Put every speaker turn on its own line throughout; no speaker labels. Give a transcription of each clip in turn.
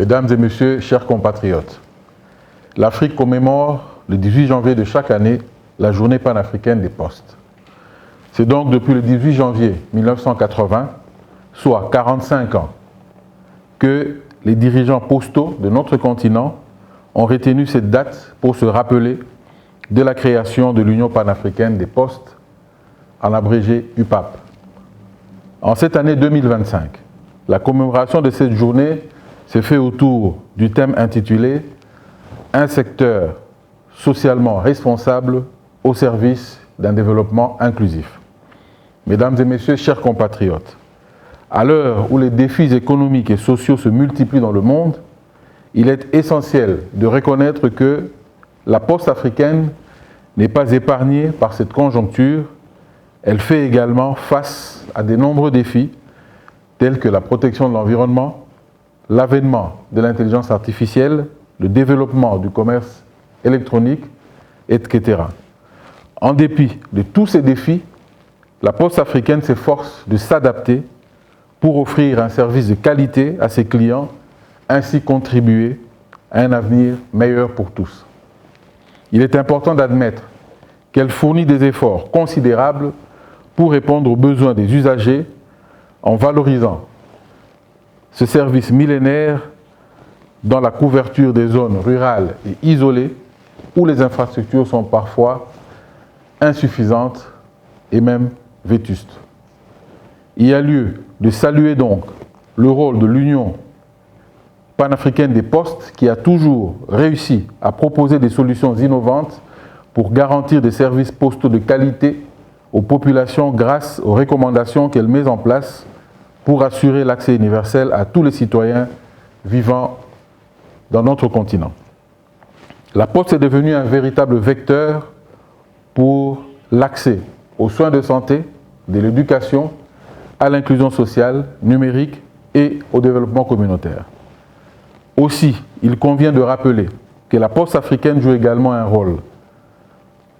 Mesdames et messieurs, chers compatriotes, l'Afrique commémore le 18 janvier de chaque année la journée panafricaine des postes. C'est donc depuis le 18 janvier 1980, soit 45 ans, que les dirigeants postaux de notre continent ont retenu cette date pour se rappeler de la création de l'Union panafricaine des postes, en abrégé UPAP. En cette année 2025, la commémoration de cette journée s'est faite autour du thème intitulé « Un secteur socialement responsable au service d'un développement inclusif ». Mesdames et messieurs, chers compatriotes, à l'heure où les défis économiques et sociaux se multiplient dans le monde, il est essentiel de reconnaître que la poste africaine n'est pas épargnée par cette conjoncture. Elle fait également face à de nombreux défis tels que la protection de l'environnement, l'avènement de l'intelligence artificielle, le développement du commerce électronique, etc. En dépit de tous ces défis, la poste africaine s'efforce de s'adapter pour offrir un service de qualité à ses clients, ainsi contribuer à un avenir meilleur pour tous. Il est important d'admettre qu'elle fournit des efforts considérables pour répondre aux besoins des usagers en valorisant ce service millénaire dans la couverture des zones rurales et isolées où les infrastructures sont parfois insuffisantes et même vétustes. Il y a lieu de saluer donc le rôle de l'Union panafricaine des postes qui a toujours réussi à proposer des solutions innovantes pour garantir des services postaux de qualité aux populations grâce aux recommandations qu'elle met en place pour assurer l'accès universel à tous les citoyens vivant dans notre continent. La poste est devenue un véritable vecteur pour l'accès aux soins de santé, de l'éducation, à l'inclusion sociale, numérique et au développement communautaire. Aussi, il convient de rappeler que la poste africaine joue également un rôle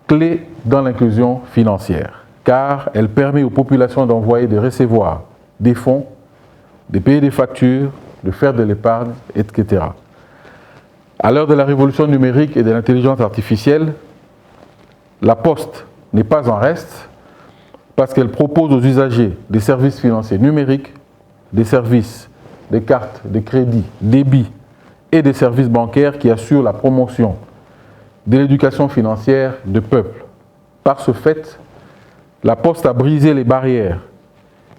clé dans l'inclusion financière, car elle permet aux populations d'envoyer et de recevoir des fonds, de payer des factures, de faire de l'épargne, etc. À l'heure de la révolution numérique et de l'intelligence artificielle, la Poste n'est pas en reste parce qu'elle propose aux usagers des services financiers numériques, des services, des cartes de crédit, débit et des services bancaires qui assurent la promotion de l'éducation financière de peuple. Par ce fait, la Poste a brisé les barrières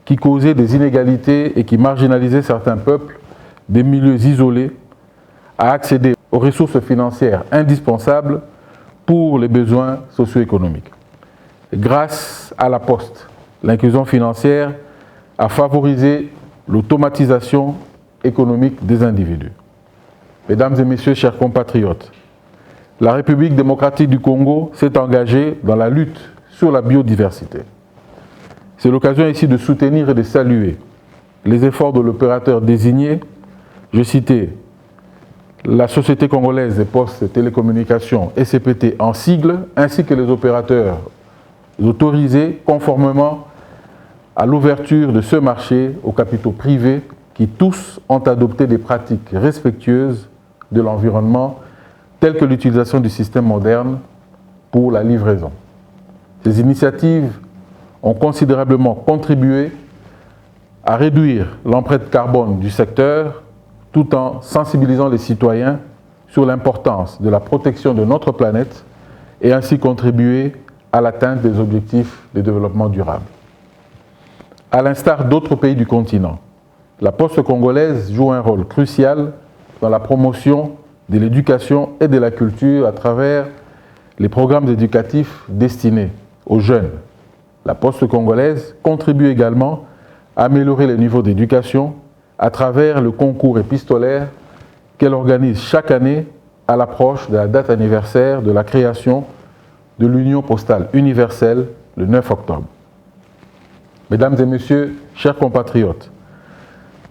qui causaient des inégalités et qui marginalisaient certains peuples des milieux isolés à accéder aux ressources financières indispensables pour les besoins socio-économiques. Grâce à la Poste, l'inclusion financière a favorisé l'automatisation économique des individus. Mesdames et messieurs, chers compatriotes, la République démocratique du Congo s'est engagée dans la lutte sur la biodiversité. C'est l'occasion ici de soutenir et de saluer les efforts de l'opérateur désigné. Je citais la Société congolaise des postes et télécommunications, SCPT en sigle, ainsi que les opérateurs autorisés conformément à l'ouverture de ce marché aux capitaux privés qui tous ont adopté des pratiques respectueuses de l'environnement, telles que l'utilisation du système moderne pour la livraison. Ces initiatives ont considérablement contribué à réduire l'empreinte carbone du secteur tout en sensibilisant les citoyens sur l'importance de la protection de notre planète et ainsi contribuer à l'atteinte des objectifs de développement durable. À l'instar d'autres pays du continent, la Poste congolaise joue un rôle crucial dans la promotion de l'éducation et de la culture à travers les programmes éducatifs destinés aux jeunes. La Poste congolaise contribue également à améliorer les niveaux d'éducation à travers le concours épistolaire qu'elle organise chaque année à l'approche de la date anniversaire de la création de l'Union postale universelle le 9 octobre. Mesdames et messieurs, chers compatriotes,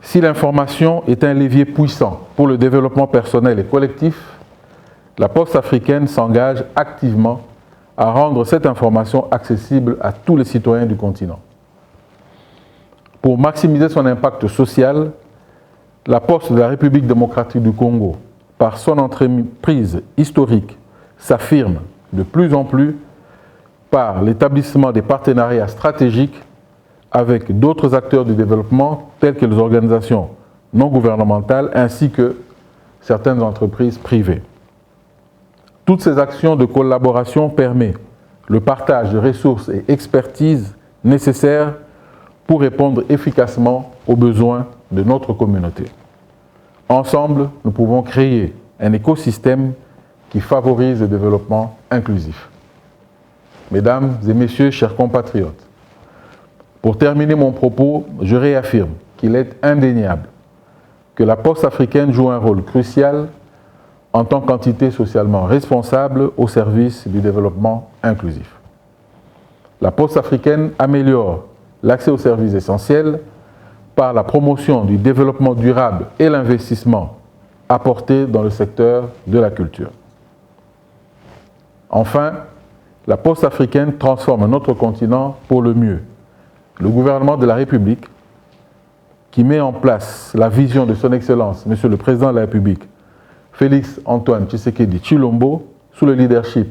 si l'information est un levier puissant pour le développement personnel et collectif, la Poste africaine s'engage activement à rendre cette information accessible à tous les citoyens du continent. Pour maximiser son impact social, la Poste de la République démocratique du Congo, par son entreprise historique, s'affirme de plus en plus par l'établissement des partenariats stratégiques avec d'autres acteurs du développement, tels que les organisations non gouvernementales ainsi que certaines entreprises privées. Toutes ces actions de collaboration permettent le partage de ressources et expertises nécessaires pour répondre efficacement aux besoins de notre communauté. Ensemble, nous pouvons créer un écosystème qui favorise le développement inclusif. Mesdames et messieurs, chers compatriotes, pour terminer mon propos, je réaffirme qu'il est indéniable que la Poste africaine joue un rôle crucial en tant qu'entité socialement responsable au service du développement inclusif. La Poste africaine améliore l'accès aux services essentiels par la promotion du développement durable et l'investissement apporté dans le secteur de la culture. Enfin, la Poste africaine transforme notre continent pour le mieux. Le gouvernement de la République, qui met en place la vision de son Excellence, Monsieur le Président de la République, Félix Antoine Tshisekedi Tshilombo, sous le leadership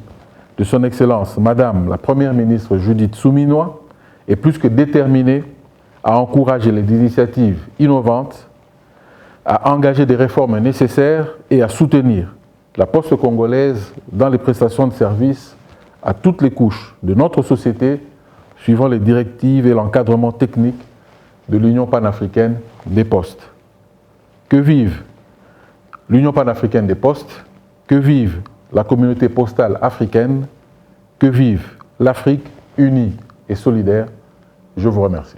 de son Excellence, Madame la Première ministre Judith Suminwa, est plus que déterminé à encourager les initiatives innovantes, à engager des réformes nécessaires et à soutenir la Poste congolaise dans les prestations de services à toutes les couches de notre société, suivant les directives et l'encadrement technique de l'Union panafricaine des postes. Que vive l'Union panafricaine des postes, que vive la communauté postale africaine, que vive l'Afrique unie et solidaire. Je vous remercie.